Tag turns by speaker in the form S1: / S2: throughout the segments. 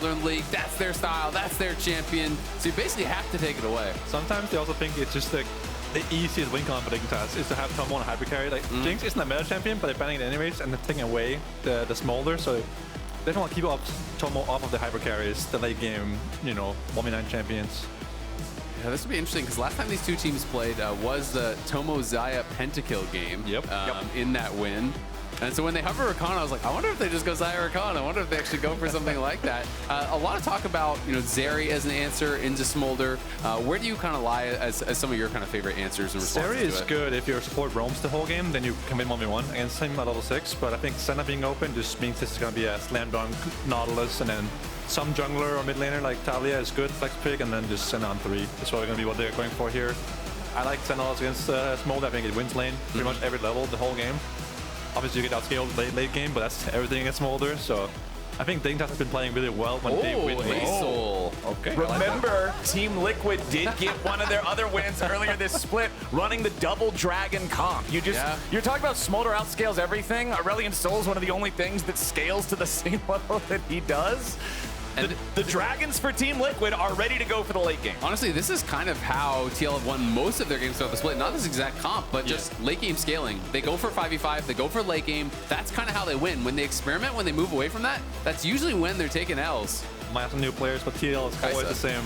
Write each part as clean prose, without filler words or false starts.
S1: Smolder in the league. That's their style. That's their champion. So you basically have to take it away.
S2: Sometimes they also think it's just like the easiest win con for Dignitas is to have Tomo on a hyper carry. Like Jinx isn't a meta champion, but they're banning it anyways and they're taking away the Smolder. So they don't want to keep Tomo off of the hyper carries, the late game, you know, 1v9 champions.
S1: Yeah, this would be interesting because last time these two teams played was the Tomo Xayah pentakill game. In that win. And so when they hover Rakan, I was like, I wonder if they just go Xayah Rakan. I wonder if they actually go for something like that. A lot of talk about, you know, Zeri as an answer into Smolder. Where do you kind of lie as some of your kind of favorite answers and responses
S2: Zeri is good if your support roams the whole game, then you can win 1v1 against him at level 6. But I think Senna being open just means this is going to be a slam dunk Nautilus, and then some jungler or mid laner like Taliyah is good flex pick, and then just Senna on 3. That's probably going to be what they're going for here. I like Senna against Smolder. I think it wins lane pretty much every level the whole game. Obviously, you get outscaled late game, but that's everything against Smolder. So I think Dignitas has been playing really well when they win lane.
S1: Sol.
S3: Okay. Remember, Team Liquid did get one of their other wins earlier this split, running the double dragon comp. You're talking about Smolder outscales everything. Aurelion Sol is one of the only things that scales to the same level that he does. And the Dragons for Team Liquid are ready to go for the late game.
S1: Honestly, this is kind of how TL have won most of their games throughout the split. Not this exact comp, but just late game scaling. They go for 5v5, they go for late game. That's kind of how they win. When they experiment, when they move away from that, that's usually when they're taking L's.
S2: Might have some new players, but TL is always the same.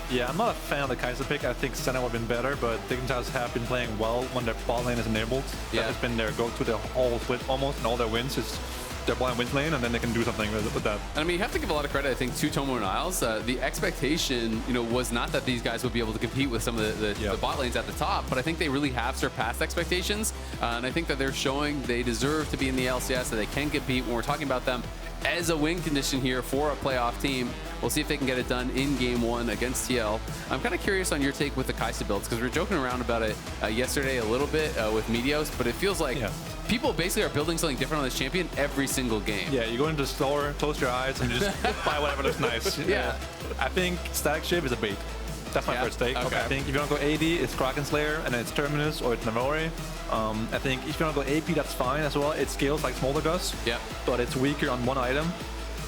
S2: Yeah, I'm not a fan of the Kaisa pick. I think Senna would have been better, but Dignitas have been playing well when their bot lane is enabled. That has been their go-to the whole split almost, and all their wins is their blind wins lane, and then they can do something with that.
S1: And I mean, you have to give a lot of credit, I think, to Tomo and Isles. The expectation, you know, was not that these guys would be able to compete with some of the bot lanes at the top, but I think they really have surpassed expectations, and I think that they're showing they deserve to be in the LCS, that they can compete when we're talking about them as a win condition here for a playoff team. We'll see if they can get it done in game 1 against TL. I'm kind of curious on your take with the Kaisa builds, because we were joking around about it yesterday a little bit with Meteos, but it feels like people basically are building something different on this champion every single game.
S2: Yeah, you go into the store, close your eyes, and just buy whatever looks nice. I think Static Shiv is a bait. That's my first take. I think if you want to go AD, it's Kraken Slayer, and then it's Terminus or it's Navori. I think if you want to go AP, that's fine as well. It scales like Smolder does, but it's weaker on one item.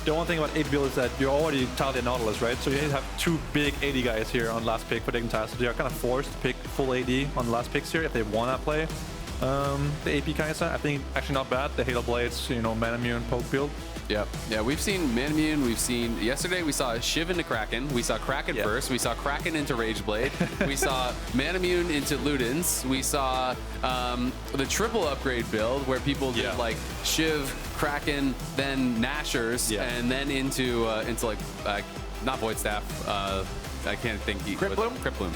S2: The only thing about AD build is that you're already Taliyah Nautilus, right? So you need to have 2 big AD guys here on last pick for Dignitas. So they are kind of forced to pick full AD on the last picks here if they want to play the AP Kaisa. I think actually not bad. The Halo Blades, you know, mana immune poke build.
S1: Yeah, we've seen mana immune. We've seen yesterday. We saw Shiv into Kraken. We saw Kraken first. We saw Kraken into Rageblade. We saw mana immune into Ludens. We saw the triple upgrade build where people did like Shiv, Kraken, then Nashers, and then into like not Void Staff. I can't think.
S3: Crypt Bloom.
S1: Crypt Bloom.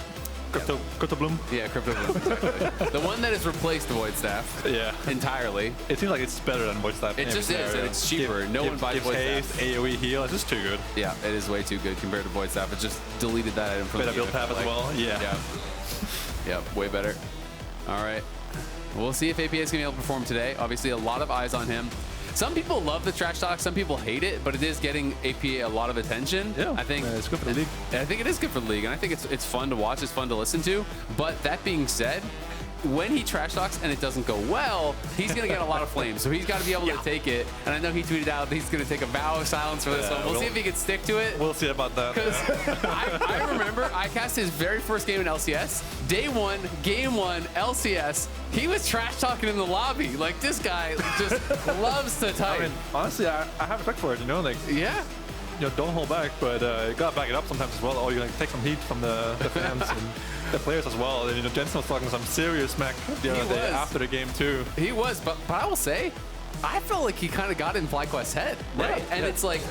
S2: Crypto Bloom?
S1: Yeah, Crypto Bloom. Exactly. The one that has replaced the Void Staff entirely.
S2: It seems like it's better than Void Staff.
S1: It just is, and it's cheaper. No one buys Void Staff.
S2: AoE heal, it's just too good.
S1: Yeah, it is way too good compared to Void Staff. It just deleted that item from the
S2: build path as well.
S1: Yeah, way better. All right. We'll see if APA is going to be able to perform today. Obviously, a lot of eyes on him. Some people love the trash talk, some people hate it, but it is getting APA a lot of attention.
S2: Yeah,
S1: I think
S2: it's good for the league.
S1: I think it is good for the league, and I think it's fun to watch, it's fun to listen to. But that being said, when he trash talks and it doesn't go well, he's going to get a lot of flames. So he's got to be able to take it. And I know he tweeted out that he's going to take a vow of silence for this one. We'll see if he can stick to it.
S2: We'll see about that.
S1: Because I remember I cast his very first game in LCS. Day 1, game 1, LCS. He was trash talking in the lobby. Like, this guy just loves to type.
S2: I mean, honestly, I have respect for it, you know? Like, you know, don't hold back, but you gotta back it up sometimes as well. Or you're gonna take some heat from the fans and the players as well. And, you know, Jensen was talking some serious smack the other day after the game too.
S1: He was, but I will say, I felt like he kind of got in FlyQuest's head, right? And it's like,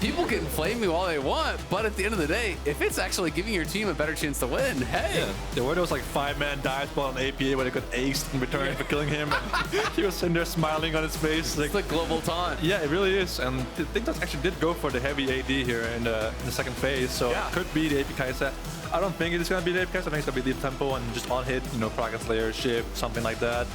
S1: people can flame me all they want, but at the end of the day, if it's actually giving your team a better chance to win, hey.
S2: Yeah. There were those like 5-man dive spot on APA where they got aced in return for killing him. And he was sitting there smiling on his face.
S1: It's like global taunt.
S2: Yeah, it really is. And I think that actually did go for the heavy AD here in the second phase. So it could be the AP Kaisa. I don't think it's going to be the AP Kaisa. I think it's going to be the tempo and just on hit, you know, Kraken Slayer, Shiv, something like that.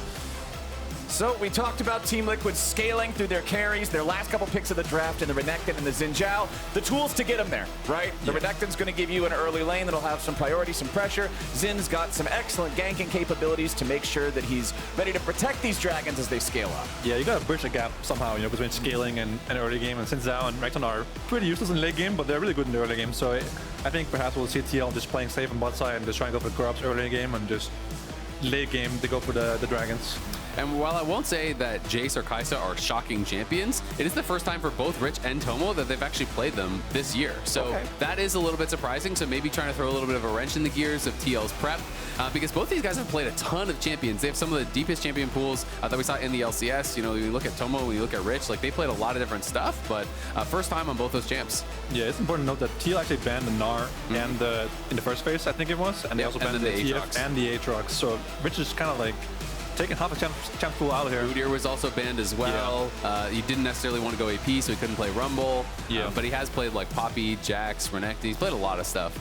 S3: So we talked about Team Liquid scaling through their carries, their last couple picks of the draft in the Renekton and the Zhao. The tools to get them there, right? The Renekton's going to give you an early lane that'll have some priority, some pressure. Zin's got some excellent ganking capabilities to make sure that he's ready to protect these dragons as they scale up.
S2: Yeah, you got to bridge a gap somehow, you know, between scaling and early game. And since Zhao and Renekton are pretty useless in late game, but they're really good in the early game. So I think perhaps we'll see TL just playing safe on bot side and just trying to go for the grubs early game and just late game they go for the dragons.
S1: And while I won't say that Jayce or Kaisa are shocking champions, it is the first time for both Rich and Tomo that they've actually played them this year. So that is a little bit surprising. So maybe trying to throw a little bit of a wrench in the gears of TL's prep, because both these guys have played a ton of champions. They have some of the deepest champion pools that we saw in the LCS. You know, when you look at Tomo, when you look at Rich, like they played a lot of different stuff, but first time on both those champs.
S2: Yeah, it's important to note that TL actually banned the Gnar and in the first phase, I think it was, and they also banned the TF and the Aatrox. So Rich is kind of like taking half a champ pool out of here.
S1: Udyr was also banned as well. Yeah. He didn't necessarily want to go AP, so he couldn't play Rumble. Yeah. But he has played like Poppy, Jax, Renekton. He's played a lot of stuff.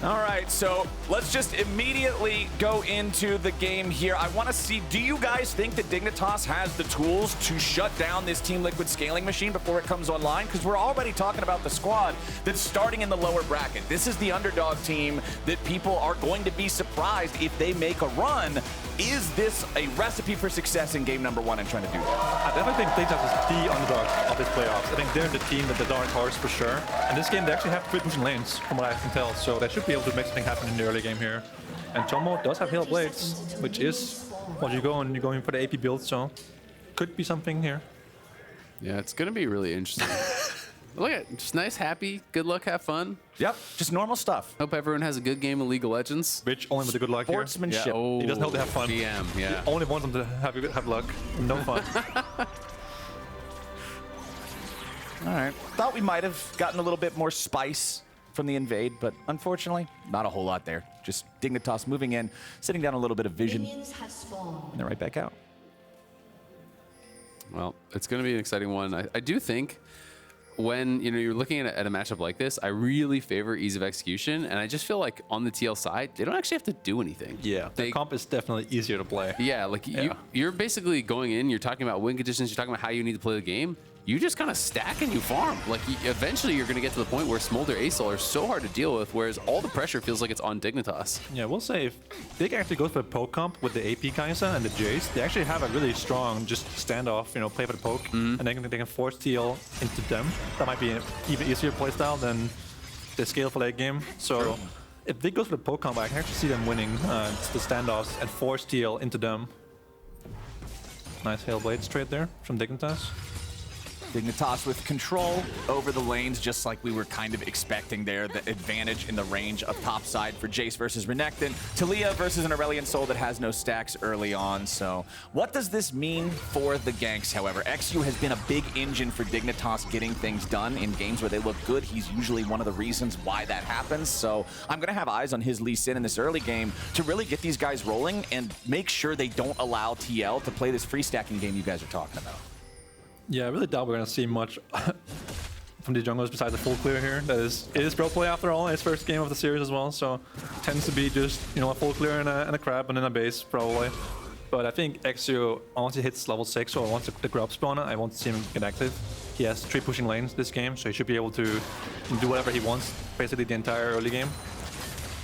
S3: All right, so let's just immediately go into the game here. I want to see, do you guys think that Dignitas has the tools to shut down this Team Liquid scaling machine before it comes online? Because we're already talking about the squad that's starting in the lower bracket. This is the underdog team that people are going to be surprised if they make a run. Is this a recipe for success in game number 1 and trying to do that?
S2: I definitely think Dignitas is the underdog of this playoffs. I think they're the team that the dark horse for sure. And this game, they actually have 3 pushing lanes, from what I can tell. So they should be able to make something happen in the early game here. And Tomo does have Hail Blades, which is what you're going for the AP build, so could be something here.
S1: Yeah, it's going to be really interesting. Look at it, just nice, happy, good luck, have fun.
S3: Yep, just normal stuff.
S1: Hope everyone has a good game of League of Legends.
S2: Rich only with the good luck here.
S3: Sportsmanship.
S1: Yeah, oh,
S2: he doesn't hope to have fun.
S1: GM, yeah.
S2: He only wants them to have luck, no fun.
S3: All right. Thought we might have gotten a little bit more spice from the invade, but unfortunately, not a whole lot there. Just Dignitas moving in, sitting down a little bit of vision, and they're right back out.
S1: Well, it's going to be an exciting one. I do think when you're looking at a matchup like this, I really favor ease of execution, and I just feel like on the TL side, they don't actually have to do anything.
S2: Yeah, the comp is definitely easier to play.
S1: Yeah, like you're basically going in, you're talking about win conditions, you're talking about how you need to play the game. You just kind of stack and you farm. Like eventually you're going to get to the point where Smolder, Azael are so hard to deal with, whereas all the pressure feels like it's on Dignitas.
S2: Yeah, we'll say if they can actually go for a poke comp with the AP Kaisa and the Jayce, they actually have a really strong just standoff, you know, play for the poke, and they can force TL into them. That might be an even easier playstyle than the scale for late game. So if they go for the poke comp, I can actually see them winning the standoffs and force TL into them. Nice Hail Blades trade there from Dignitas.
S3: Dignitas with control over the lanes, just like we were kind of expecting there. The advantage in the range of top side for Jayce versus Renekton. Taliyah versus an Aurelion Sol that has no stacks early on. So what does this mean for the ganks, however? eXyu has been a big engine for Dignitas getting things done in games where they look good. He's usually one of the reasons why that happens. So I'm going to have eyes on his Lee Sin in this early game to really get these guys rolling and make sure they don't allow TL to play this free stacking game you guys are talking about.
S2: Yeah, I really doubt we're going to see much from the junglers besides the full clear here. It is pro play after all, his first game of the series as well, so tends to be just, you know, a full clear and a crab and then a base probably. But I think eXyu, once he hits level 6 or once the grub spawner, I won't see him get active. He has 3 pushing lanes this game, so he should be able to do whatever he wants basically the entire early game.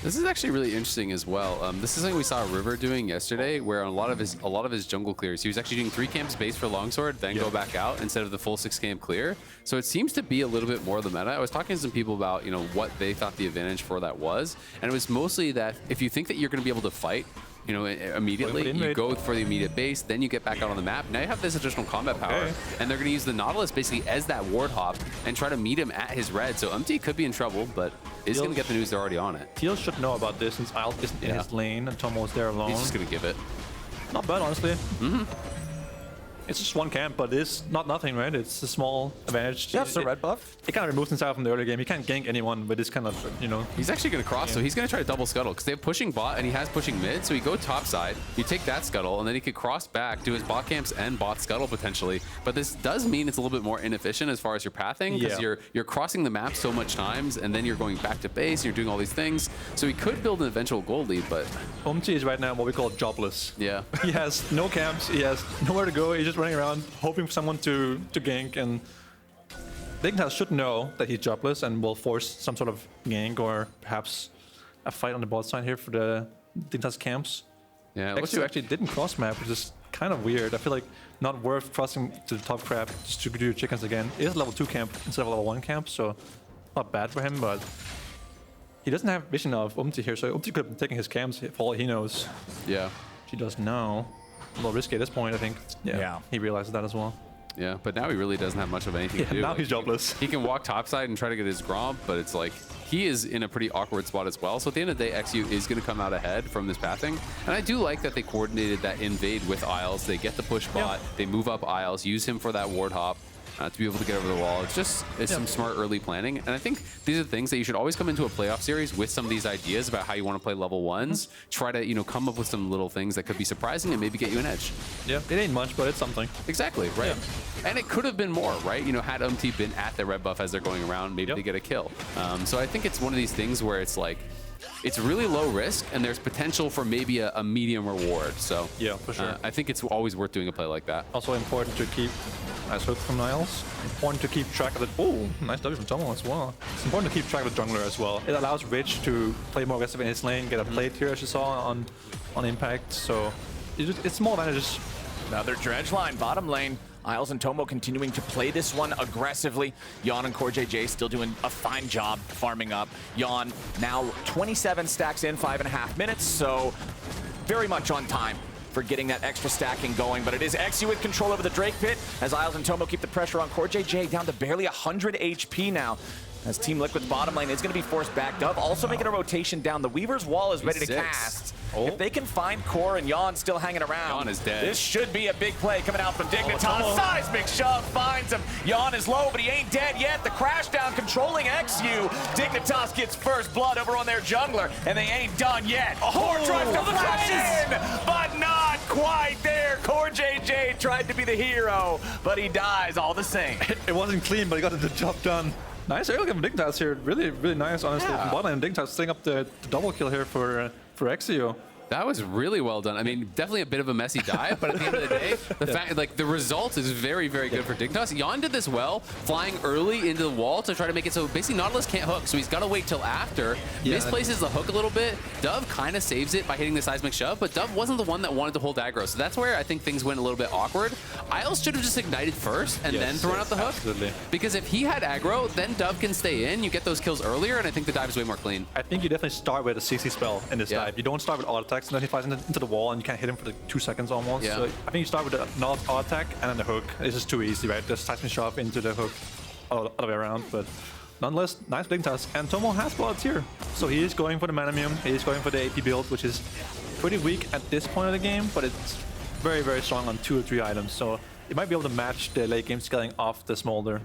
S1: This is actually really interesting as well. This is something we saw River doing yesterday, where on a lot of his jungle clears, he was actually doing 3 camps base for longsword, then go back out instead of the full 6 camp clear. So it seems to be a little bit more the meta. I was talking to some people about, you know, what they thought the advantage for that was, and it was mostly that if you think that you're going to be able to fight, you know, immediately, you go for the immediate base, then you get back out on the map. Now you have this additional combat power, and they're going to use the Nautilus basically as that ward hop and try to meet him at his red. So Umti could be in trouble, but is going to get the news they're already on it.
S2: TL should know about this since Isle isn't in his lane and Tomo is there alone.
S1: He's just going to give it.
S2: Not bad, honestly. It's just one camp, but it's not nothing, right? It's a small advantage.
S3: Yeah, it's a red buff.
S2: It kind of removes himself from the early game. He can't gank anyone with this kind of, you know.
S1: He's actually going to cross, so he's going to try to double scuttle because they have pushing bot and he has pushing mid. So you go top side, you take that scuttle, and then he could cross back, do his bot camps and bot scuttle potentially. But this does mean it's a little bit more inefficient as far as your pathing because you're crossing the map so much times, and then you're going back to base. You're doing all these things. So he could build an eventual gold lead, but
S2: Umti is right now what we call jobless.
S1: Yeah.
S2: He has no camps. He has nowhere to go. He's just running around hoping for someone to gank, and Dignitas should know that he's jobless and will force some sort of gank or perhaps a fight on the bot side here for the Dignitas camps.
S1: yeah,
S2: eXyu actually didn't cross map, which is kind of weird. I feel like not worth crossing to the top crab just to do chickens again. It is a level 2 camp instead of a level 1 camp, so not bad for him, but he doesn't have vision of Umti here, so Umti could have been taking his camps for all he knows.
S1: Yeah.
S2: She does now. A little risky at this point, I think. Yeah. He realizes that as well.
S1: Yeah, but now he really doesn't have much of anything to do.
S2: Now
S1: Like,
S2: he's jobless.
S1: He can walk topside and try to get his Gromp, but it's like he is in a pretty awkward spot as well. So at the end of the day, eXyu is going to come out ahead from this pathing. And I do like that they coordinated that invade with Isles. They get the push bot, they move up Isles, use him for that ward hop. To be able to get over the wall. It's some smart early planning. And I think these are things that you should always come into a playoff series with some of these ideas about how you want to play level 1s. Try to, you know, come up with some little things that could be surprising and maybe get you an edge.
S2: Yeah, it ain't much, but it's something.
S1: Exactly, right. Yeah. And it could have been more, right? You know, had Umti been at the red buff as they're going around, maybe they get a kill. So I think it's one of these things where it's like, it's really low risk, and there's potential for maybe a medium reward. So
S2: yeah, for sure.
S1: I think it's always worth doing a play like that.
S2: Also important to keep, nice hook from Niles. Important to keep track of it. Oh, nice W from Tomo as well. It's important to keep track of the jungler as well. It allows Rich to play more aggressive in his lane, get a plate here as you saw on Impact. So it's more advantages.
S3: Another dredge line, bottom lane. Isles and Tomo continuing to play this one aggressively. Yeon and CoreJJ still doing a fine job farming up. Yeon now 27 stacks in 5.5 minutes, so very much on time for getting that extra stacking going. But it is eXyu with control over the Drake pit as Isles and Tomo keep the pressure on. CoreJJ down to barely 100 HP now. As Team Liquid's bottom lane is going to be forced back. Dove also making a rotation down. The Weaver's Wall is ready to cast. If they can find Core and Yeon still hanging around,
S1: Yeon is dead.
S3: This should be a big play coming out from Dignitas. Seismic shove finds him. Yeon is low, but he ain't dead yet. The crash down controlling eXyu. Dignitas gets first blood over on their jungler, and they ain't done yet. Core tries to flash in, but not quite there. CoreJJ tried to be the hero, but he dies all the same.
S2: It wasn't clean, but he got the job done. Nice early game from Dignitas here. Really, really nice, honestly. From bottom lane, Dignitas setting up the double kill here for eXyu.
S1: That was really well done. I mean, definitely a bit of a messy dive, but at the end of the day, the fact, like, the result is very, very good for Dignitas. Yeon did this well, flying early into the wall to try to make it so basically Nautilus can't hook, so he's got to wait till after. Misplaces the hook a little bit. Dove kind of saves it by hitting the seismic shove, but Dove wasn't the one that wanted to hold aggro, so that's where I think things went a little bit awkward. Isles should have just ignited first and then thrown out the hook.
S2: Absolutely.
S1: Because if he had aggro, then Dove can stay in, you get those kills earlier, and I think the dive is way more clean.
S2: I think you definitely start with a CC spell in this dive. You don't start with auto attacks, and then he flies into the wall and you can't hit him for like 2 seconds almost. So I think you start with the auto attack and then the hook. It's just too easy, right? Just seismic shove into the hook all the way around. But nonetheless, nice Dignitas. And Tomo has bloods here. So he is going for the Manamium. He is going for the AP build, which is pretty weak at this point of the game, but it's very, very strong on 2 or 3 items. So it might be able to match the late game scaling off the Smolder.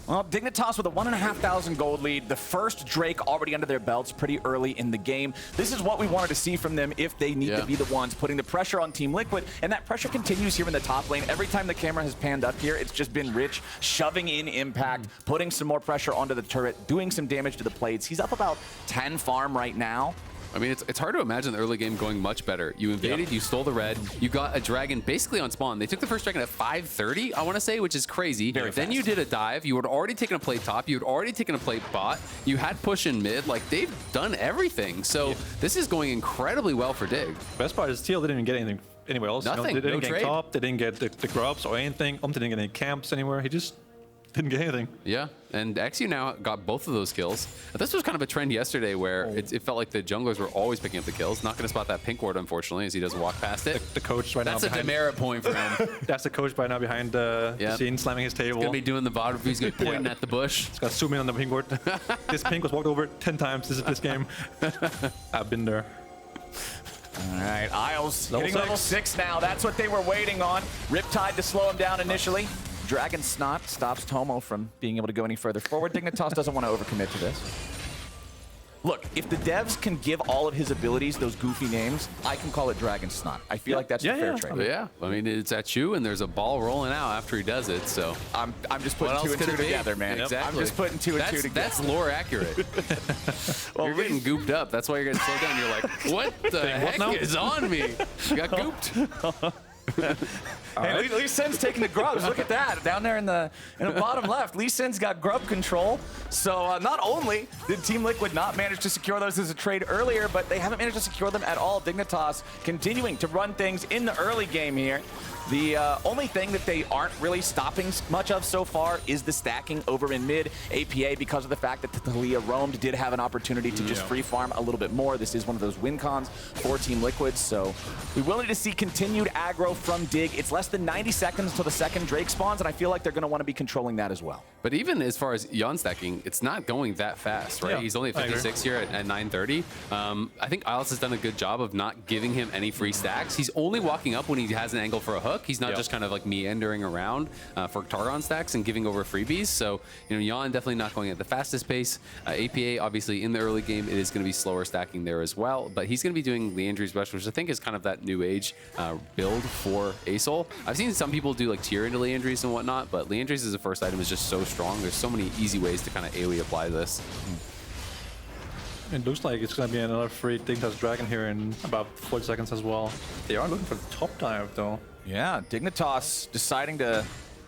S3: Well, Dignitas with a 1,500 gold lead. The first Drake already under their belts pretty early in the game. This is what we wanted to see from them if they need to be the ones putting the pressure on Team Liquid. And that pressure continues here in the top lane. Every time the camera has panned up here, it's just been Rich shoving in impact, putting some more pressure onto the turret, doing some damage to the plates. He's up about 10 farm right now.
S1: I mean, it's hard to imagine the early game going much better. You invaded, you stole the red, you got a dragon basically on spawn. They took the first dragon at 5:30, I want to say, which is crazy. Then you did a dive. You had already taken a plate top. You had already taken a plate bot. You had push in mid. Like, they've done everything. So this is going incredibly well for Dig.
S2: Best part is Teal didn't even get anything anywhere else.
S1: Nothing.
S2: They didn't
S1: No
S2: get
S1: trade.
S2: top. They didn't get the grubs or anything. Umti didn't get any camps anywhere. He just didn't get anything.
S1: Yeah, and eXyu now got both of those kills. This was kind of a trend yesterday where it felt like the junglers were always picking up the kills. Not going to spot that pink ward, unfortunately, as he doesn't walk past it.
S2: The coach right now
S1: That's a demerit point for him.
S2: That's the coach right now behind the scene, slamming his table.
S1: He's going to be doing the bottom. He's going to be pointing at the bush.
S2: He's got to zoom in on the pink ward. This pink was walked over 10 times this game. I've been there.
S3: All right, Isles hitting
S2: Level
S3: level 6 now. That's what they were waiting on. Riptide to slow him down initially. Dragon Snot stops Tomo from being able to go any further forward. Dignitas doesn't want to overcommit to this. Look, if the devs can give all of his abilities those goofy names, I can call it Dragon Snot. I feel like that's the fair trade.
S1: Yeah, I mean, it's at you, and there's a ball rolling out after he does it, so.
S3: I'm just putting two and two together, man.
S1: Exactly.
S3: I'm just putting two and two together.
S1: That's lore accurate. Well, you're getting gooped up. That's why you're getting slowed down. You're like, what the heck is on me? You got gooped.
S3: Hey, Lee Sin's taking the grubs. Look at that down there in the bottom left. Lee Sin's got grub control. So not only did Team Liquid not manage to secure those as a trade earlier, but they haven't managed to secure them at all. Dignitas continuing to run things in the early game here. The only thing that they aren't really stopping much of so far is the stacking over in mid. APA, because of the fact that Taliyah roamed, did have an opportunity to just free farm a little bit more. This is one of those win cons for Team Liquid, so we will need to see continued aggro from Dig. It's less than 90 seconds till the second Drake spawns, and I feel like they're going to want to be controlling that as well.
S1: But even as far as Yeon stacking, it's not going that fast, right?
S2: Yeah,
S1: He's only at 56 here at 9:30. I think Isles has done a good job of not giving him any free stacks. He's only walking up when he has an angle for a hook. He's not just kind of like meandering around for Targon stacks and giving over freebies. So, you know, Yeon definitely not going at the fastest pace. APA, obviously, in the early game, it is going to be slower stacking there as well. But he's going to be doing Leandry's Rush, which I think is kind of that new age build for Azael. I've seen some people do like tier into Leandry's and whatnot, but Leandry's as a first item is just so strong. There's so many easy ways to kind of AoE apply this.
S2: It looks like it's going to be another free Dignitas Dragon here in about 40 seconds as well. They are looking for the top dive, though. Yeah,
S3: Dignitas deciding to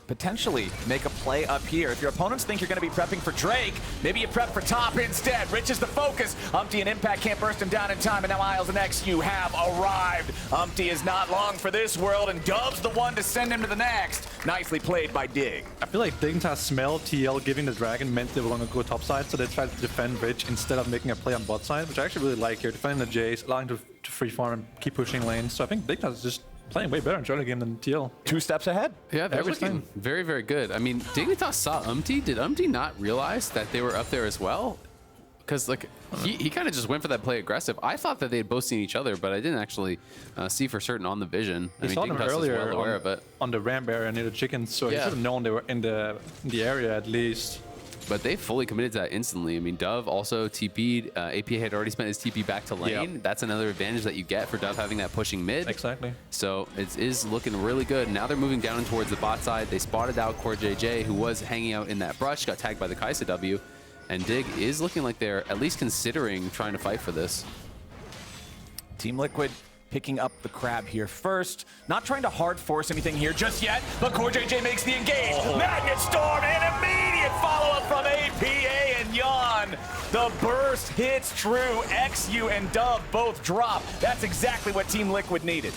S3: potentially make a play up here. If your opponents think you're going to be prepping for Drake, maybe you prep for top instead. Rich is the focus. Umti and Impact can't burst him down in time, and now Isles and eXyu have arrived. Umti is not long for this world, and Dub's the one to send him to the next. Nicely played by Dig.
S2: I feel like Dignitas smelled TL giving the Dragon meant they were going to go top side, so they tried to defend Rich instead of making a play on bot side, which I actually really like here. Defending the Jayce, allowing to free farm and keep pushing lanes. So I think Dignitas is just playing way better in early game than TL.
S3: 2 steps ahead.
S1: Yeah, they're looking very, very good. I mean, Dignitas saw Umti. Did Umti not realize that they were up there as well? Because like he kind of just went for that play aggressive. I thought that they had both seen each other, but I didn't actually see for certain on the vision. I mean,
S2: saw them
S1: Dignitas
S2: earlier
S1: is well aware of it.
S2: On the ramp area near the chickens, so he should have known they were in the area at least.
S1: But they fully committed to that instantly. I mean, Dove also TP'd. APA had already spent his TP back to lane. Yep. That's another advantage that you get for Dove having that pushing mid.
S2: Exactly.
S1: So it is looking really good. Now they're moving down towards the bot side. They spotted out CoreJJ, who was hanging out in that brush, got tagged by the Kaisa W. And Dig is looking like they're at least considering trying to fight for this.
S3: Team Liquid picking up the crab here first. Not trying to hard force anything here just yet, but CoreJJ makes the engage. Magnet Storm and immediate follow-up from APA and Yeon. The burst hits true. eXyu and Dove both drop. That's exactly what Team Liquid needed.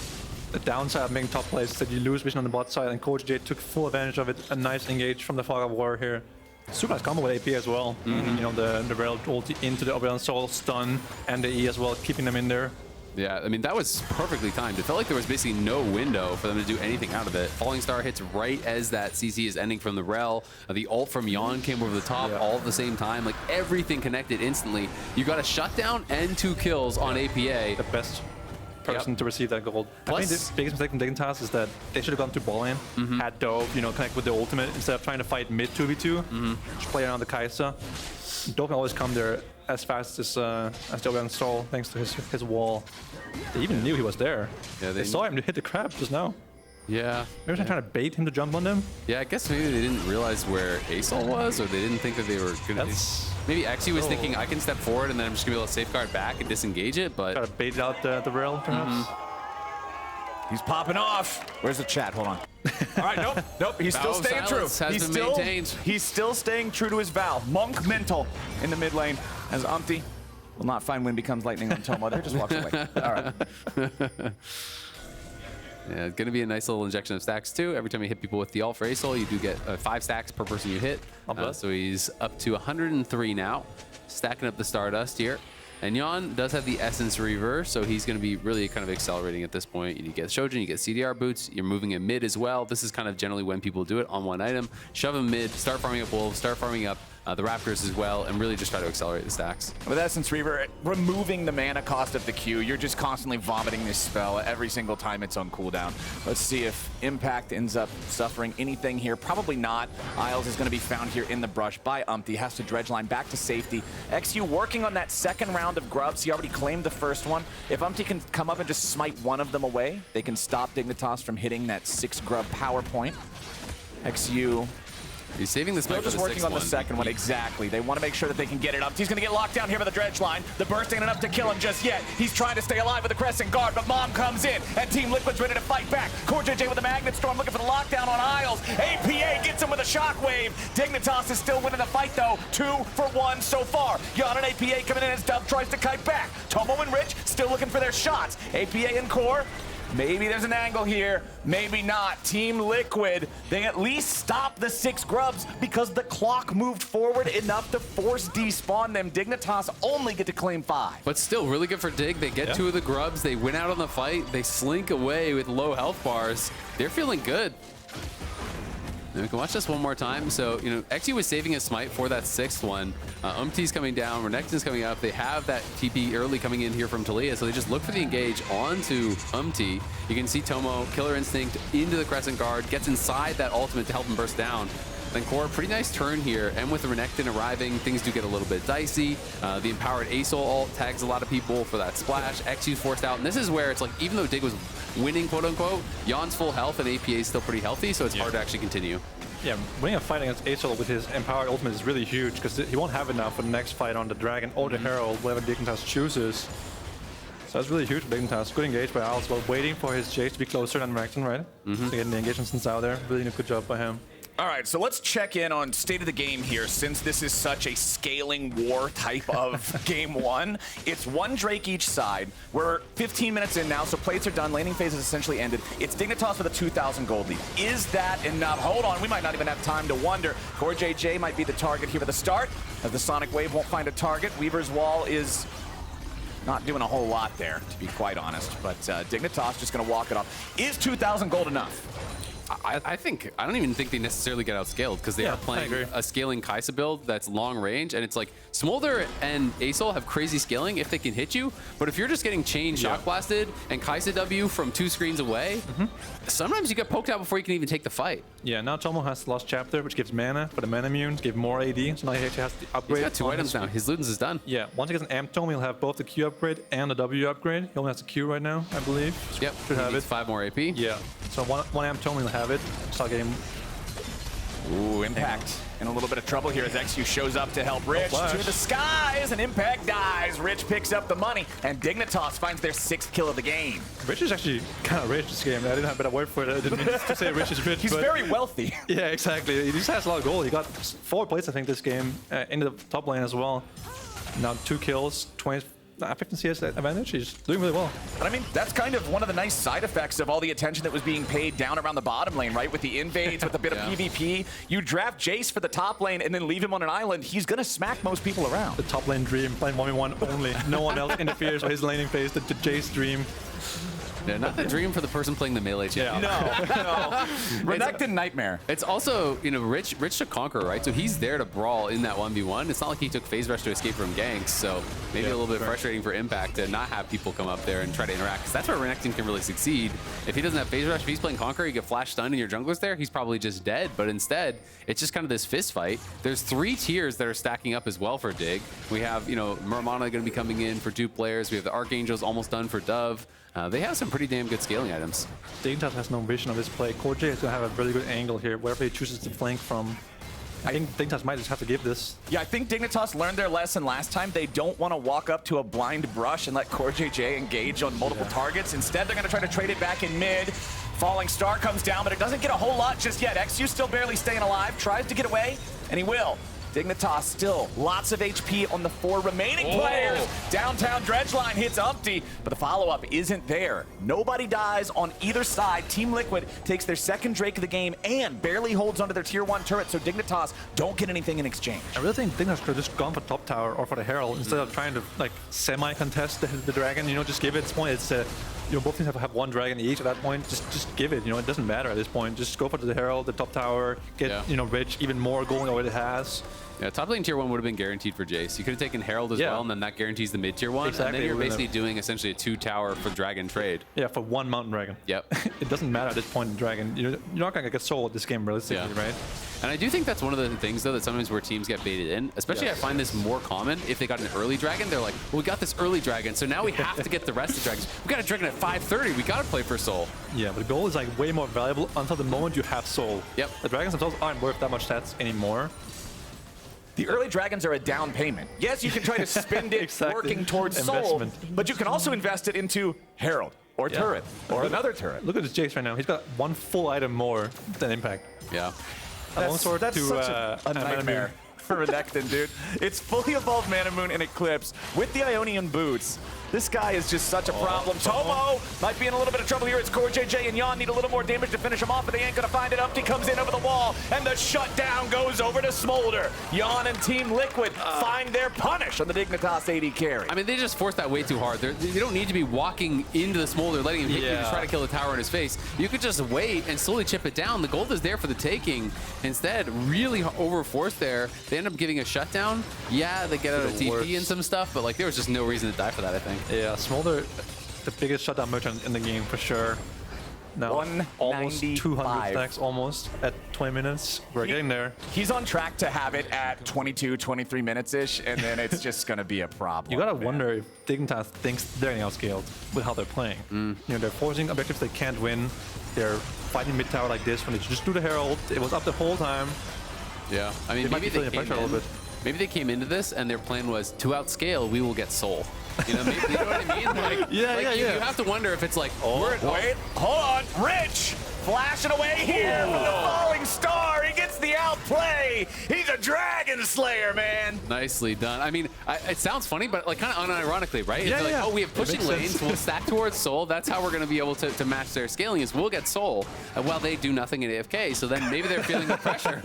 S2: The downside of making top plays is that you lose vision on the bot side, and CoreJJ took full advantage of it. A nice engage from the Fog of War here. Super nice combo with AP as well. You know, the Rell ulti into the Aurelion Sol stun and the E as well, keeping them in there.
S1: Yeah, I mean, that was perfectly timed. It felt like there was basically no window for them to do anything out of it. Falling Star hits right as that CC is ending from the Rell. The ult from Yeon came over the top all at the same time. Like, everything connected instantly. You got a shutdown and 2 kills on APA.
S2: The best person to receive that gold.
S1: Plus,
S2: I think the biggest mistake in Dignitas is that they should have gone to ball lane, had Dove, you know, connect with the ultimate instead of trying to fight mid 2v2. Just play around the Kaisa. Dove can always come there as fast as the Aurelion Sol, thanks to his wall. They even knew he was there. Yeah, they saw him hit the crab just now.
S1: Yeah.
S2: Maybe they're trying to bait him to jump on them.
S1: Yeah, I guess maybe they didn't realize where Azael was, or they didn't think that they were going to. Maybe eXyu was thinking, I can step forward and then I'm just going to be able to safeguard back and disengage it, but.
S2: Try to bait out the Rell, perhaps.
S3: He's popping off. Where's the chat? Hold on. All right, nope. He's still staying true. He's still staying true to his vow. Monk mental in the mid lane as Umti will not find when becomes lightning on Tomo. There just walks away. All right.
S1: Yeah, it's going to be a nice little injection of stacks too. Every time you hit people with the ult for Azael, you do get 5 stacks per person you hit. So he's up to 103 now, stacking up the Stardust here. And Yeon does have the Essence Reaver, so he's going to be really kind of accelerating at this point. You get Shojin, you get CDR boots, you're moving in mid as well. This is kind of generally when people do it on one item. Shove him mid, start farming up wolves, start farming up the Raptors as well, and really just try to accelerate the stacks.
S3: With Essence Reaver, removing the mana cost of the Q, you're just constantly vomiting this spell every single time it's on cooldown. Let's see if Impact ends up suffering anything here. Probably not. Isles is going to be found here in the brush by Umti. Has to dredge line back to safety. eXyu working on that second round of grubs. He already claimed the first one. If Umti can come up and just smite one of them away, they can stop Dignitas from hitting that 6 grub power point. eXyu,
S1: he's saving this.
S3: they're just working on the second one, exactly. They want to make sure that they can get it up. He's going to get locked down here by the dredge line. The burst ain't enough to kill him just yet. He's trying to stay alive with the crescent guard, but Mom comes in, and Team Liquid's ready to fight back. CoreJJ with the Magnet Storm looking for the lockdown on Isles. APA gets him with a shockwave. Dignitas is still winning the fight, though. 2 for 1 so far. Yeon and APA coming in as Dub tries to kite back. Tomo and Rich still looking for their shots. APA and Core. Maybe there's an angle here, maybe not. Team Liquid, they at least stop the 6 grubs because the clock moved forward enough to force despawn them. Dignitas only get to claim 5.
S1: But still, really good for Dig. They get 2 of the grubs, they win out on the fight, they slink away with low health bars. They're feeling good. And we can watch this one more time. So, you know, eXyu was saving his smite for that 6th one. Umti's coming down, Renekton's coming up. They have that TP early coming in here from Taliyah, so they just look for the engage onto Umti. You can see Tomo, Killer Instinct into the Crescent Guard, gets inside that ultimate to help him burst down. Then Core, pretty nice turn here, and with the Renekton arriving, things do get a little bit dicey. The empowered Azael ult tags a lot of people for that splash. eXyu's forced out, and this is where it's like, even though Dig was winning, quote unquote, Yeon's full health and APA is still pretty healthy, so it's hard to actually continue.
S2: Yeah, winning a fight against Azael with his empowered ultimate is really huge, because he won't have it now for the next fight on the Dragon or the Herald, whatever Dignitas chooses. So that's really huge for Dignitas. Good engage by Isles, while waiting for his Jayce to be closer than Renekton, right? To get the engagement since out there. Really good job by him.
S3: All right, so let's check in on state of the game here, since this is such a scaling war type of game 1. It's 1 Drake each side. We're 15 minutes in now, so plates are done. Laning phase has essentially ended. It's Dignitas with a 2,000 gold lead. Is that enough? Hold on, we might not even have time to wonder. CoreJJ might be the target here at the start, as the Sonic Wave won't find a target. Weaver's Wall is not doing a whole lot there, to be quite honest, but Dignitas just going to walk it off. Is 2,000 gold enough?
S1: I don't even think they necessarily get outscaled, because they are playing a scaling Kaisa build that's long range, and it's like Smolder and Azael have crazy scaling if they can hit you, but if you're just getting chain shock blasted and Kaisa W from 2 screens away, sometimes you get poked out before you can even take the fight.
S2: Yeah, now Tomo has Lost Chapter, which gives mana for the mana immune, give more AD, so now he actually has the upgrade.
S1: He's got 2 items now. His Ludens is done.
S2: Yeah, once he gets an Amp Tome, he'll have both the Q upgrade and the W upgrade. He only has the Q right now, I believe.
S1: Yep,
S2: should have it.
S1: 5 more AP.
S2: Yeah, so one Amp Tome, he'll have it. Start getting...
S3: Ooh, Impact in a little bit of trouble here as eXyu shows up to help Rich to the skies, and Impact dies. Rich picks up the money, and Dignitas finds their 6th kill of the game.
S2: Rich is actually kind of rich this game. I didn't have a better word for it. I didn't mean to say Rich is rich.
S3: He's very wealthy.
S2: Yeah, exactly. He just has a lot of gold. He got 4 plates, I think, this game in the top lane as well. Now 2 kills, 15 CS advantage. He's doing really well.
S3: But I mean, that's kind of one of the nice side effects of all the attention that was being paid down around the bottom lane, right? With the invades, with a bit of PvP. You draft Jayce for the top lane and then leave him on an island. He's going to smack most people around.
S2: The top lane dream, playing 1v1 only. No one else interferes with his laning phase. The Jayce dream.
S1: Yeah, not the dream for the person playing the melee champion.
S3: No. Renekton nightmare.
S1: It's also, you know, Rich to conquer, right? So he's there to brawl in that 1v1. It's not like he took phase rush to escape from ganks, so maybe a little bit frustrating for Impact to not have people come up there and try to interact, because that's where Renekton can really succeed. If he doesn't have phase rush, if he's playing conquer, you get flash stunned and your jungler's there, he's probably just dead. But instead, it's just kind of this fist fight. There's 3 tiers that are stacking up as well for Dig. We have, you know, Muramana going to be coming in for dupe players. We have the Archangels almost done for Dove. They have some pretty damn good scaling items.
S2: Dignitas has no vision of this play. CoreJJ is going to have a really good angle here, wherever he chooses to flank from. I think Dignitas might just have to give this.
S3: Yeah, I think Dignitas learned their lesson last time. They don't want to walk up to a blind brush and let CoreJJ engage on multiple targets. Instead, they're going to try to trade it back in mid. Falling Star comes down, but it doesn't get a whole lot just yet. eXyu still barely staying alive, tries to get away, and he will. Dignitas still lots of HP on the 4 remaining players. Downtown dredge line hits Umti, but the follow-up isn't there. Nobody dies on either side. Team Liquid takes their 2nd Drake of the game and barely holds onto their tier 1 turret, so Dignitas don't get anything in exchange.
S2: I really think Dignitas could have just gone for top tower or for the Herald instead of trying to like semi-contest the Dragon. You know, just give it. At this point, it's you know, both teams have 1 Dragon each. At that point, just give it. You know, it doesn't matter at this point. Just go for the Herald, the top tower, get you know, Rich even more gold than what it has.
S1: Yeah, top lane tier 1 would have been guaranteed for Jayce. You could have taken Herald as well, and then that guarantees the mid tier 1.
S2: Exactly.
S1: And then you're basically doing essentially a 2-tower for Dragon trade.
S2: Yeah, for one Mountain Dragon.
S1: Yep.
S2: It doesn't matter at this point in Dragon. You're not going to get sold this game realistically, right?
S1: And I do think that's one of the things, though, that sometimes where teams get baited in. Especially I find this more common if they got an early Dragon. They're like, well, we got this early Dragon, so now we have to get the rest of the Dragons. We got a Dragon at 5:30. We got to play for Sol.
S2: Yeah, but the gold is like way more valuable until the moment you have Sol.
S1: Yep.
S2: The Dragons themselves aren't worth that much stats anymore.
S3: The early Dragons are a down payment. Yes, you can try to spend it working towards Sol, but you can also invest it into Herald or Turret or another turret.
S2: Look at this Jayce right now. He's got one full item more than Impact.
S1: Yeah.
S3: That's such a nightmare for Renekton, dude. It's fully evolved Mana Moon and Eclipse with the Ionian boots. This guy is just such a problem. Tomo might be in a little bit of trouble here. It's CoreJJ and Yeon need a little more damage to finish him off, but they ain't gonna find it. Umti comes in over the wall, and the shutdown goes over to Smolder. Yeon and Team Liquid find their punish on the Dignitas AD carry.
S1: I mean, they just forced that way too hard. They don't need to be walking into the Smolder, letting him hit you to try to kill the tower in his face. You could just wait and slowly chip it down. The gold is there for the taking. Instead, really overforced there. They end up getting a shutdown. Yeah, they get out of TP and some stuff, but like there was just no reason to die for that, I think.
S2: Yeah, Smolder, the biggest shutdown merchant in the game for sure. Now, almost 200 stacks almost at 20 minutes. We're getting there.
S3: He's on track to have it at 22, 23 minutes-ish, and then it's just going to be a problem.
S2: You got to wonder if Dignitas thinks they're getting outscaled with how they're playing. You know, they're forcing objectives they can't win. They're fighting mid-tower like this when they just do the Herald. It was up the whole time.
S1: Yeah, I mean, maybe they came in. Maybe they came into this and their plan was to outscale, we will get Sol. You know, maybe, you know what I mean? Like, you have to wonder if it's like,
S3: wait, hold on, Rich flashing away here with the falling star. He gets the outplay. He's a Dragon Slayer, man.
S1: Nicely done. I mean, it sounds funny, but like kind of unironically, right? It's like, oh, we have pushing lanes. We'll stack towards Sol. That's how we're going to be able to match their scaling is we'll get Sol while they do nothing in AFK. So then maybe they're feeling the pressure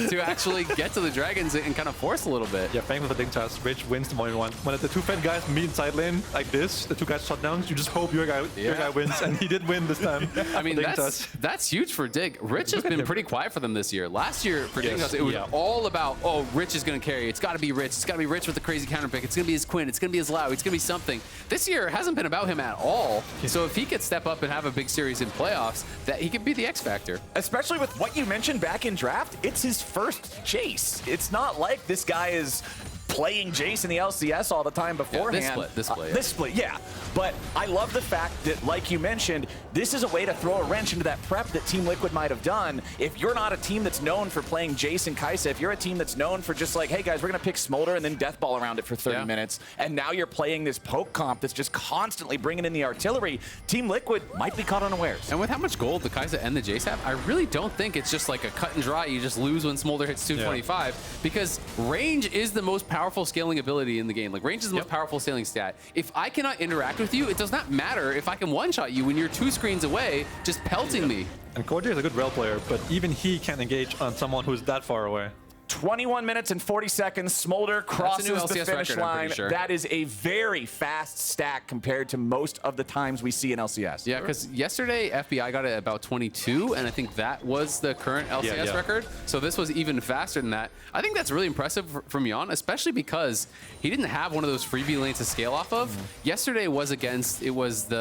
S1: to actually get to the Dragons and kind of force a little bit.
S2: Yeah, thankfully for Dignitas, Rich wins the 1v1. When the two Fed guys meet in side lane like this, the two guys shut down, you just hope your guy wins, and he did win this time.
S1: I mean, that's huge for Dig. Rich has been pretty quiet for them this year. Last year for Dignitas, it was all about, oh, Rich is going to carry. It's got to be Rich. It's got to be Rich with the crazy counter pick. It's going to be his Quinn. It's going to be his Lau. It's going to be something. This year it hasn't been about him at all. So if he could step up and have a big series in playoffs, that he could be the X factor.
S3: Especially with what you mentioned back in draft, it's his first Jayce. It's not like this guy is playing Jayce in the LCS all the time beforehand.
S1: This split,
S3: yeah. But I love the fact that, like you mentioned, this is a way to throw a wrench into that prep that Team Liquid might have done. If you're not a team that's known for playing Jayce and Kaisa, if you're a team that's known for just like, hey guys, we're gonna pick Smolder and then deathball around it for 30 minutes, and now you're playing this poke comp that's just constantly bringing in the artillery, Team Liquid might be caught unawares.
S1: And with how much gold the Kaisa and the Jayce have, I really don't think it's just like a cut and dry, you just lose when Smolder hits 225, because range is the most powerful scaling ability in the game. Like range is the most powerful scaling stat. If I cannot interact with you, it does not matter if I can one-shot you when you're 2 screens away, just pelting me.
S2: And CoreJJ is a good Rell player, but even he can't engage on someone who's that far away.
S3: 21 minutes and 40 seconds. Smolder crosses the finish line.
S1: Sure.
S3: That is a very fast stack compared to most of the times we see in LCS.
S1: Yeah, because yesterday FBI got it about 22, and I think that was the current LCS record. So this was even faster than that. I think that's really impressive from Yeon, especially because he didn't have one of those freebie lanes to scale off of. Yesterday was against, it was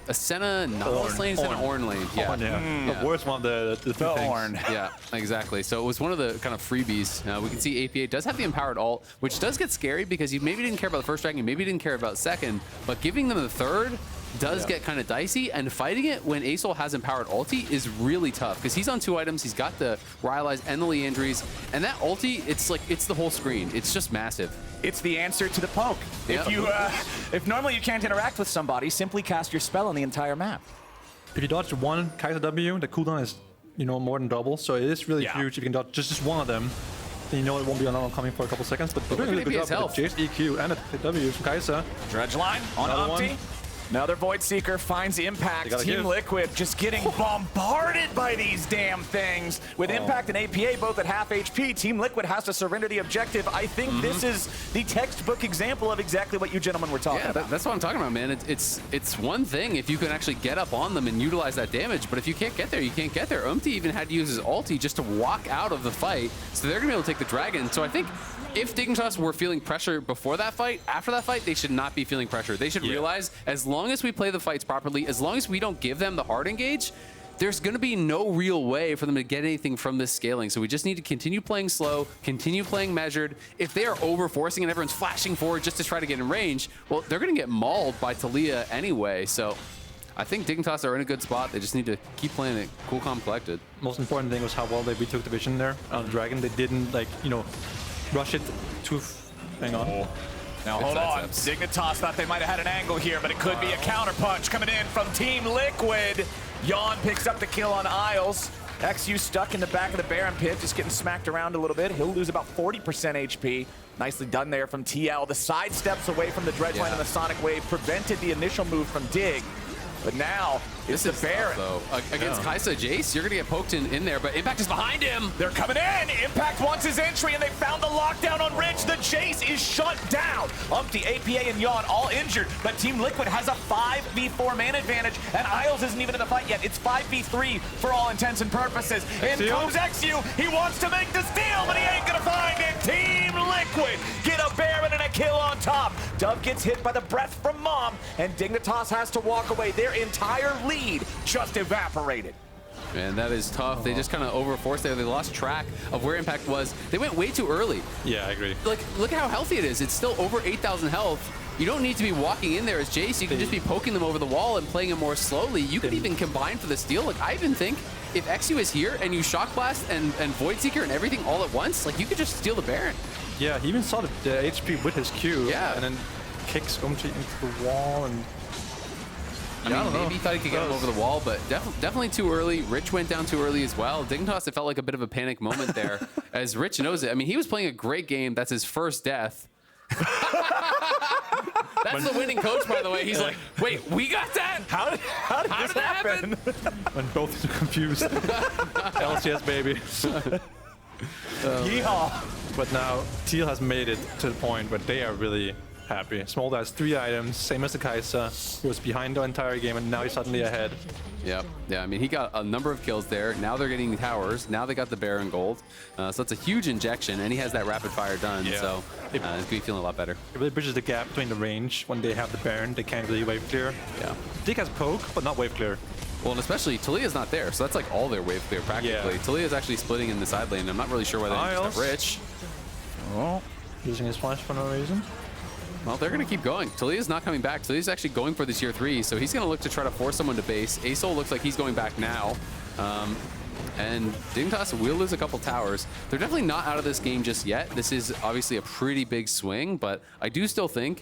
S1: a Senna Nautilus lane, Senna Ornn lane.
S2: The worst one of the
S3: Ornn.
S1: Yeah, exactly. So it was one of the kind of freebies. We can see APA does have the empowered ult, which does get scary because you maybe didn't care about the first dragon, you maybe didn't care about second, but giving them the third does get kind of dicey, and fighting it when Azael has empowered ulti is really tough because he's on 2 items. He's got the Rylai's and the Leandries, and that ulti, it's like, it's the whole screen. It's just massive.
S3: It's the answer to the poke. Yep. If normally you can't interact with somebody, simply cast your spell on the entire map.
S2: If you dodge one Kaisa W, the cooldown is, you know, more than double, so it is really huge. If you can dodge just one of them, then you know it won't be on coming for a couple seconds. But they're doing a really good job with the Jayce eXyu and the W from Kaisa.
S3: Dredge line on Umti. Another Void Seeker finds Impact. Team Liquid just getting bombarded by these damn things. With Impact and APA both at half HP, Team Liquid has to surrender the objective. I think this is the textbook example of exactly what you gentlemen were talking about.
S1: That's what I'm talking about, man. It's one thing if you can actually get up on them and utilize that damage, but if you can't get there, you can't get there. Umti even had to use his ulti just to walk out of the fight, so they're going to be able to take the dragon. So I think if Dignitas were feeling pressure before that fight, after that fight, they should not be feeling pressure. They should realize as long as we play the fights properly, as long as we don't give them the hard engage, there's going to be no real way for them to get anything from this scaling. So we just need to continue playing slow, continue playing measured. If they are over-forcing and everyone's flashing forward just to try to get in range, well, they're going to get mauled by Taliyah anyway. So I think Dignitas are in a good spot. They just need to keep playing it cool, calm, collected.
S2: Most important thing was how well they retook the vision there on the dragon. They didn't, like, you know, rush it too... Hang on.
S3: Now hold on, Dignitas thought they might have had an angle here, but it could be a counterpunch coming in from Team Liquid. Yeon picks up the kill on Isles. eXyu stuck in the back of the Baron pit, just getting smacked around a little bit. He'll lose about 40% HP. Nicely done there from TL. The side steps away from the Dredge Line and the Sonic Wave prevented the initial move from Dig. But now, it's the Baron.
S1: Though. Against Kaisa Jayce, you're going to get poked in there, but Impact is behind him.
S3: They're coming in. Impact wants his entry, and they found the lockdown on Rich. The Jayce is shut down. Umti, APA, and Yeon all injured, but Team Liquid has a 5v4 man advantage, and Isles isn't even in the fight yet. It's 5v3 for all intents and purposes. In comes eXyu. He wants to make the steal, but he ain't going to find it. Team Liquid get a Baron and a kill on top. Dove gets hit by the breath from Mom, and Dignitas has to walk away. Their entire lead just evaporated.
S1: Man, that is tough. They just kind of overforced there. They lost track of where Impact was. They went way too early.
S2: Yeah, I agree.
S1: Like, look at how healthy it is. It's still over 8,000 health. You don't need to be walking in there as Jayce. You can just be poking them over the wall and playing it more slowly. You could even combine for the steal. Like, I even think if eXyu is here and you Shock Blast and Void Seeker and everything all at once, like, you could just steal the Baron.
S2: Yeah, he even saw the HP with his Q.
S1: Yeah.
S2: And then kicks Umti into the wall and...
S1: I mean, maybe he thought he could get him over the wall, but definitely too early. Rich went down too early as well. Dignitas, it felt like a bit of a panic moment there, as Rich knows it. I mean, he was playing a great game. That's his first death. That's the winning coach, by the way. He's like, wait, we got that?
S3: How did this happen?
S2: When both are confused. LCS, baby.
S3: Yeehaw.
S2: But now, Teal has made it to the point where they are really happy. Smolder has 3 items, same as the Kaisa, who was behind the entire game, and now he's suddenly ahead.
S1: Yep. Yeah, I mean, he got a number of kills there. Now they're getting towers. Now they got the Baron gold. So it's a huge injection, and he has that rapid fire done. Yeah. So it's going to be feeling a lot better.
S2: It really bridges the gap between the range. When they have the Baron, they can't really wave clear.
S1: Yeah.
S2: Dig has poke, but not wave clear.
S1: Well, and especially Taliyah's not there, so that's like all their wave clear practically. Yeah. Taliyah's actually splitting in the side lane. I'm not really sure why they just have Rich.
S2: Oh, using his flash for no reason.
S1: Well, they're going to keep going. Taliyah's not coming back. Taliyah's actually going for the tier 3, so he's going to look to try to force someone to base. Azael looks like he's going back now. And Dignitas will lose a couple towers. They're definitely not out of this game just yet. This is obviously a pretty big swing, but I do still think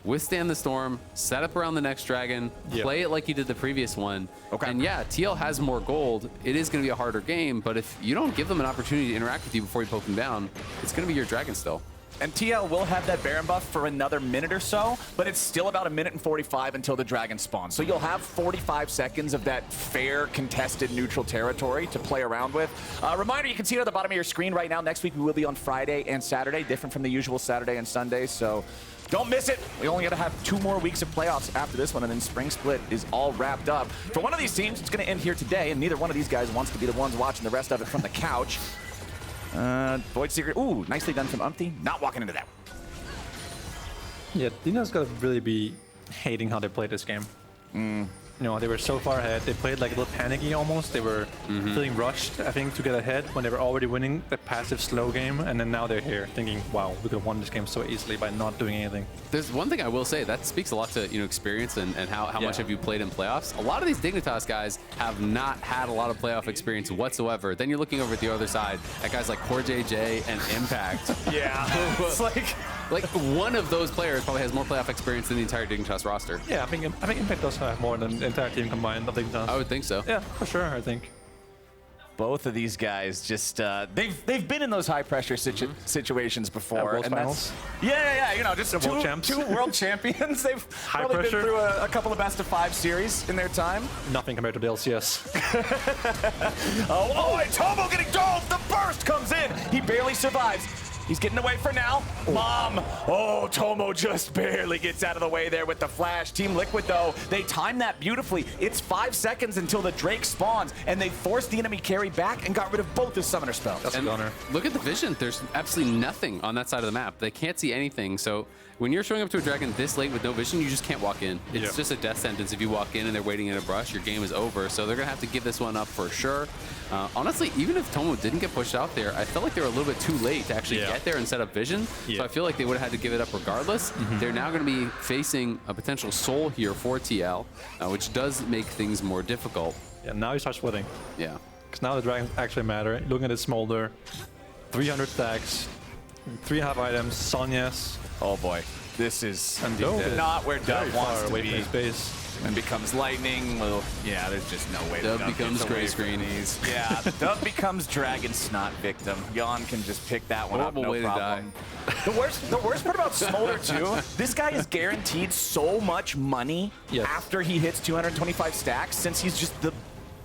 S1: withstand the storm, set up around the next dragon, play it like you did the previous one. Okay. And yeah, TL has more gold. It is going to be a harder game, but if you don't give them an opportunity to interact with you before you poke them down, it's going to be your dragon still.
S3: And TL will have that Baron buff for another minute or so, but it's still about 1:45 until the dragon spawns. So you'll have 45 seconds of that fair, contested, neutral territory to play around with. Reminder, you can see it at the bottom of your screen right now. Next week we will be on Friday and Saturday, different from the usual Saturday and Sunday. So don't miss it. We only got to have 2 more weeks of playoffs after this one, and then Spring Split is all wrapped up. For one of these teams, it's going to end here today, and neither one of these guys wants to be the ones watching the rest of it from the couch. Void Seeker, ooh, nicely done from Umti. Not walking into that one.
S2: Yeah, Dina's got to really be hating how they played this game. You know, they were so far ahead. They played like a little panicky almost. They were feeling rushed, I think, to get ahead when they were already winning the passive slow game. And then now they're here thinking, wow, we could have won this game so easily by not doing anything.
S1: There's one thing I will say that speaks a lot to experience and how much have you played in playoffs. A lot of these Dignitas guys have not had a lot of playoff experience whatsoever. Then you're looking over at the other side at guys like CoreJJ and Impact.
S3: It's
S1: like one of those players probably has more playoff experience than the entire Dignitas roster.
S2: Yeah, I think Impact does have more than the entire team combined of Dignitas.
S1: I would think so.
S2: Yeah, for sure, I think.
S3: Both of these guys just they've been in those high pressure situations before.
S2: World Finals.
S3: Yeah. You know, just two world champions. They've probably been through a couple of best of 5 series in their time.
S2: Nothing compared to the LCS.
S3: and Tomo getting dove. The burst comes in. He barely survives. He's getting away for now. Mom. Oh, Tomo just barely gets out of the way there with the flash. Team Liquid, though, they time that beautifully. It's 5 seconds until the Drake spawns, and they forced the enemy carry back and got rid of both his summoner spells.
S2: That's a gunner.
S1: Look at the vision. There's absolutely nothing on that side of the map. They can't see anything. So when you're showing up to a dragon this late with no vision, you just can't walk in. It's just a death sentence. If you walk in and they're waiting in a brush, your game is over. So they're going to have to give this one up for sure. Honestly, even if Tomo didn't get pushed out there, I felt like they were a little bit too late to actually get there and set up vision. So I feel like they would have had to give it up regardless. They're now going to be facing a potential Sol here for TL, which does make things more difficult.
S2: Yeah, now you start sweating.
S1: Yeah.
S2: Because now the dragons actually matter. Looking at his Smolder, 300 stacks, 3.5 items, Sonya's.
S3: Oh boy, this is
S2: not
S3: where Dub wants to
S2: away
S3: be.
S2: from his base.
S3: And becomes lightning. Well, yeah, there's just no way.
S1: Dub becomes gray screen.
S3: Yeah, Dub becomes dragon snot victim. Yeon can just pick that one up, no
S1: way
S3: problem. The worst part about Smolder too, this guy is guaranteed so much money after he hits 225 stacks, since he's just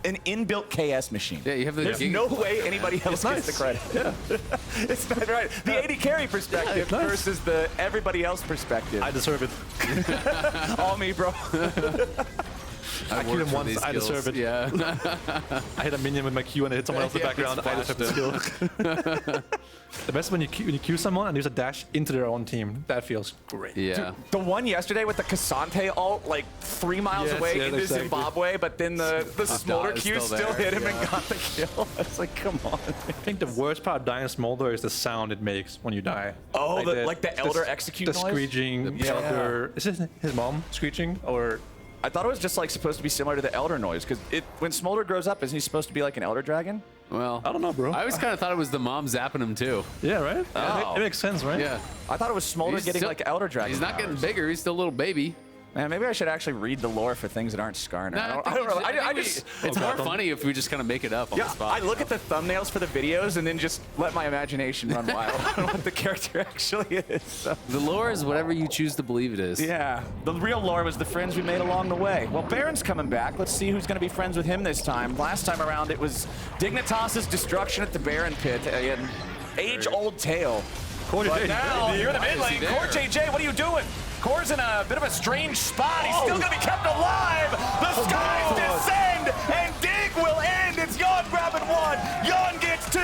S3: an inbuilt KS machine.
S1: Yeah, you have the.
S3: There's no way anybody else gets the credit.
S2: Yeah,
S3: it's not right. The AD carry perspective versus the everybody else perspective.
S2: I deserve it.
S3: All me, bro.
S2: I killed him once, I deserve it.
S1: Yeah.
S2: I hit a minion with my Q and I hit someone else in the background. I deserve the skill. The best when you Q someone and there's a dash into their own team. That feels great.
S1: Yeah.
S3: Dude, the one yesterday with the Cassante ult, like 3 miles away into Zimbabwe, but then the Smolder Q still hit him and got the kill. It's like, come on.
S2: I think the worst part of dying Smolder is the sound it makes when you die.
S3: Oh, like the Elder execute noise?
S2: The screeching. Is it his mom screeching or?
S3: I thought it was just like supposed to be similar to the Elder noise, because when Smolder grows up, isn't he supposed to be like an Elder dragon?
S1: Well,
S2: I don't know, bro.
S1: I always kind of thought it was the mom zapping him too.
S2: Yeah, right?
S3: Oh.
S2: It makes sense, right?
S1: Yeah.
S3: I thought it was Smolder getting like Elder dragon.
S1: He's not getting bigger. He's still a little baby.
S3: Man, maybe I should actually read the lore for things that aren't Scar now.
S1: It's more funny if we just kind of make it up on the spot.
S3: I look at the thumbnails for the videos and then just let my imagination run wild on what the character actually is. So.
S1: The lore is whatever you choose to believe it is.
S3: Yeah, the real lore was the friends we made along the way. Well, Baron's coming back. Let's see who's going to be friends with him this time. Last time around, it was Dignitas' destruction at the Baron pit, an age-old tale. But now, you're in the mid lane. CoreJJ, what are you doing? Core's in a bit of a strange spot. He's still going to be kept alive. The skies descend, and Dig will end. It's Yeon grabbing 1. Yeon gets 2.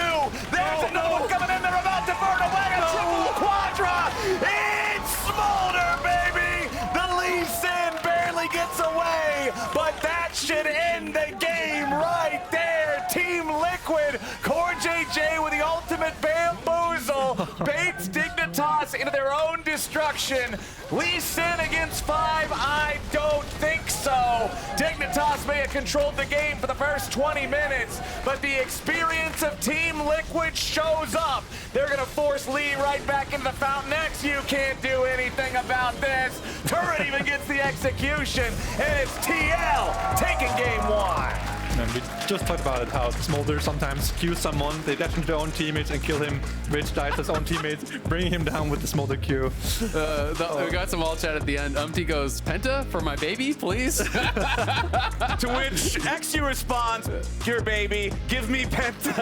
S3: There's another one coming in. They're about to burn away. A triple quadra. It's Smolder, baby. The Lee Sin barely gets away, but that should end the game right there. Team Liquid, CoreJJ with the ultimate bamboozle, baits Dignitas into their own destruction. Lee Sin against 5? I don't think so. Dignitas may have controlled the game for the first 20 minutes, but the experience of Team Liquid shows up. They're going to force Lee right back into the fountain. eXyu can't do anything about this. Turret even gets the execution, and it's TL taking game 1.
S2: And we just talked about it, how Smolder sometimes Qs someone, they dash into their own teammates and kill him. Rich dies his own teammates, bringing him down with the Smolder Q.
S1: We got some all chat at the end. Umti goes, Penta for my baby, please?
S3: To which eXyu responds, your baby, give me Penta.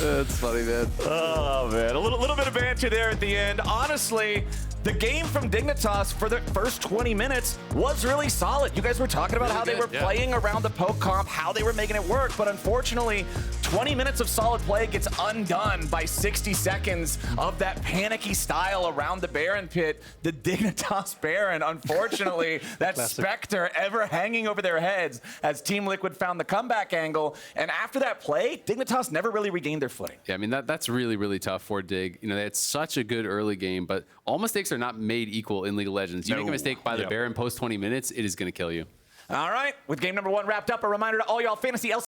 S1: That's funny, man.
S3: Oh, man. A little bit of banter there at the end. Honestly, the game from Dignitas for the first 20 minutes was really solid. You guys were talking about how they were playing around the poke comp, how they were making it work, but unfortunately, 20 minutes of solid play gets undone by 60 seconds of that panicky style around the Baron pit. The Dignitas Baron, unfortunately, that specter ever hanging over their heads as Team Liquid found the comeback angle. And after that play, Dignitas never really regained their footing.
S1: Yeah, I mean, that's really, really tough for Dig. You know, they had such a good early game, but all mistakes are not made equal in League of Legends. You make a mistake by the Baron post 20 minutes, it is going to kill you.
S3: All right, with game number 1 wrapped up, a reminder to all y'all Fantasy LCS